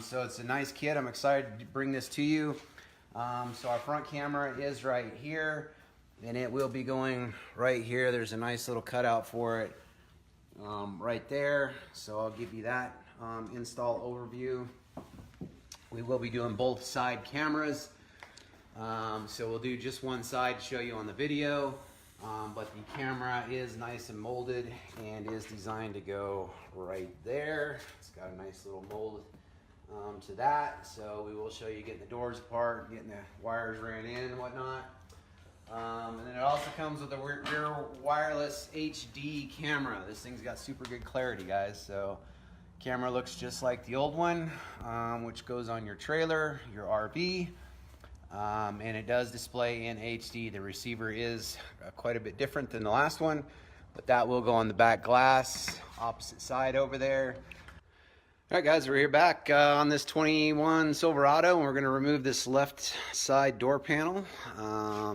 So it's a nice kit. I'm excited to bring this to you. So our front camera is right here, and it will be going right here. There's a nice little cutout for it right there. So I'll give you that install overview. We will be doing both side cameras. So we'll do just one side to show you on the video, but the camera is nice and molded and is designed to go right there. It's got a nice little mold to that, so we will show you getting the doors apart, getting the wires ran in and whatnot. And then it also comes with a rear wireless HD camera. This thing's got super good clarity, guys. So camera looks just like the old one, which goes on your trailer, your RV. And it does display in HD. The receiver is quite a bit different than the last one, but that will go on the back glass, opposite side over there. All right, guys, we're here back on this 21 Silverado, and we're going to remove this left side door panel.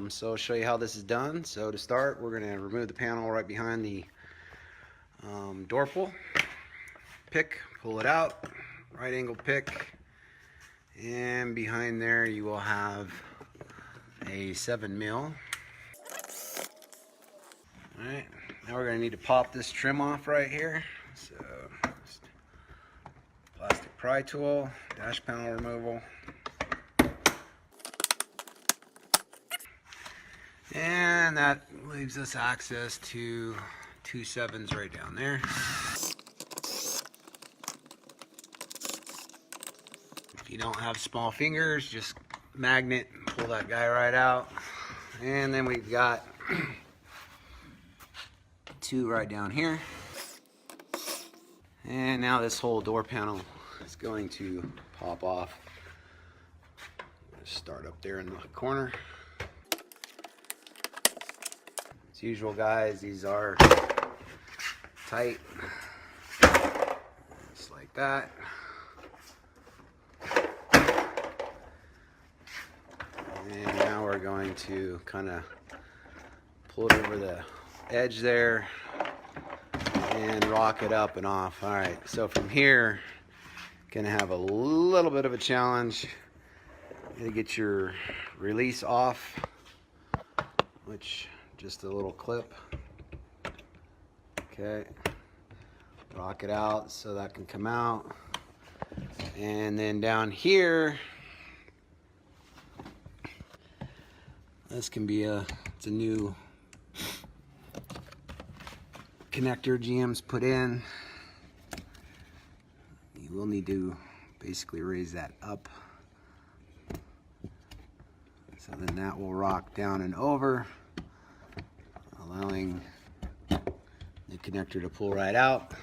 So I'll show you how this is done. So to start, we're going to remove the panel right behind the door pull. Pull it out, right angle pick. And behind there you will have a 7mm. Alright, now we're going to need to pop this trim off right here. So, just plastic pry tool, dash panel removal. And that leaves us access to 2 7s right down there. If you don't have small fingers, just magnet, pull that guy right out. And then we've got 2 right down here. And now this whole door panel is going to pop off. Just start up there in the corner. As usual, guys, these are tight, just like that. And now we're going to kind of pull it over the edge there and rock it up and off. All right, so from here, gonna have a little bit of a challenge to get your release off, which just a little clip. Okay, rock it out so that can come out. And then down here, this can be it's a new connector GM's put in. You will need to basically raise that up. So then that will rock down and over, allowing the connector to pull right out.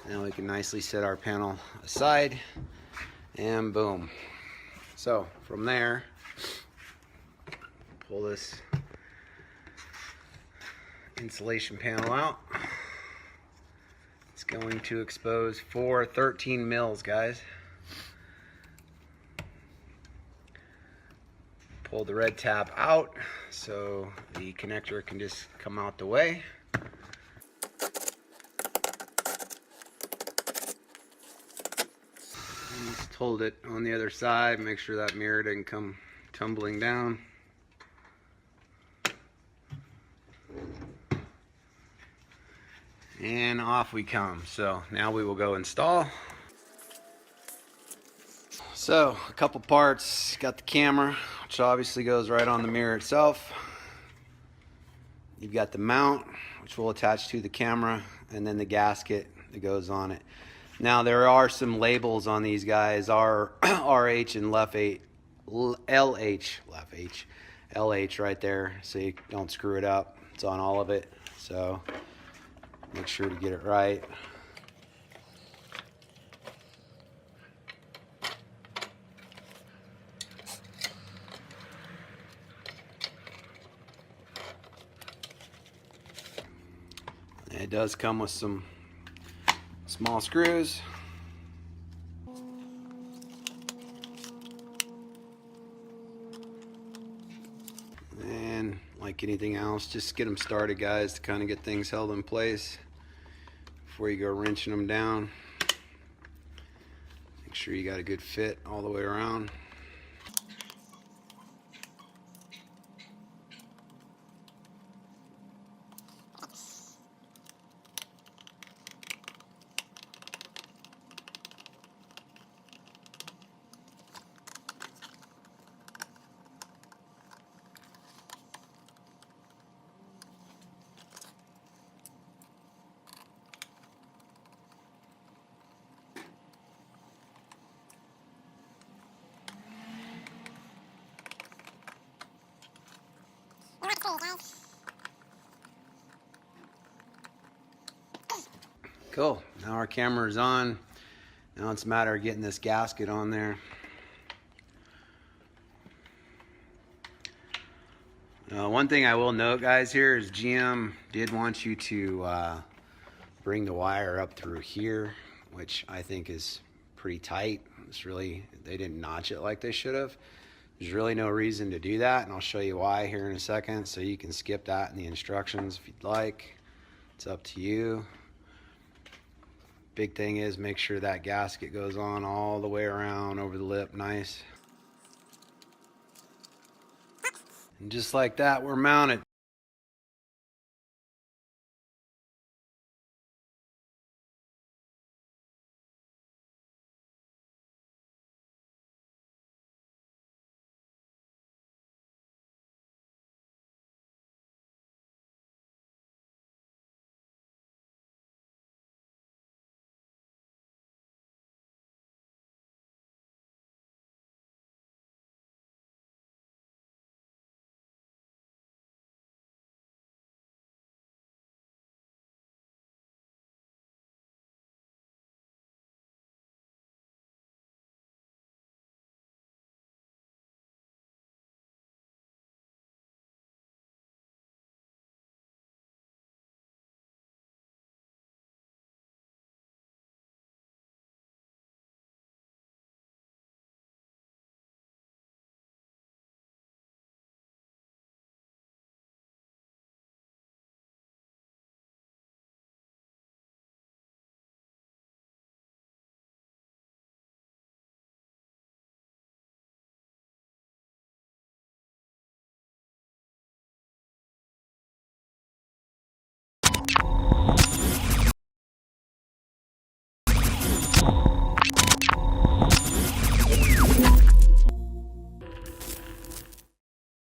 Now we can nicely set our panel aside, and boom. So from there, pull this insulation panel out. It's going to expose 4 13 mils, guys. Pull the red tab out so the connector can just come out the way. And just hold it on the other side, make sure that mirror didn't come tumbling down. And off we come. So now we will go install. So a couple parts. Got the camera, which obviously goes right on the mirror itself. You've got the mount, which will attach to the camera, and then the gasket that goes on it. Now there are some labels on these guys, RH and LH right there, so you don't screw it up. It's on all of it, so make sure to get it right. It does come with some small screws. And like anything else, just get them started, guys, to kind of get things held in place before you go wrenching them down. Make sure you got a good fit all the way around. Cool, now our camera is on. Now it's a matter of getting this gasket on there. One thing I will note, guys, here is GM did want you to bring the wire up through here, which I think is pretty tight. It's really, they didn't notch it like they should have. There's really no reason to do that, and I'll show you why here in a second, so you can skip that in the instructions if you'd like. It's up to you. Big thing is make sure that gasket goes on all the way around over the lip, nice. And just like that, we're mounted.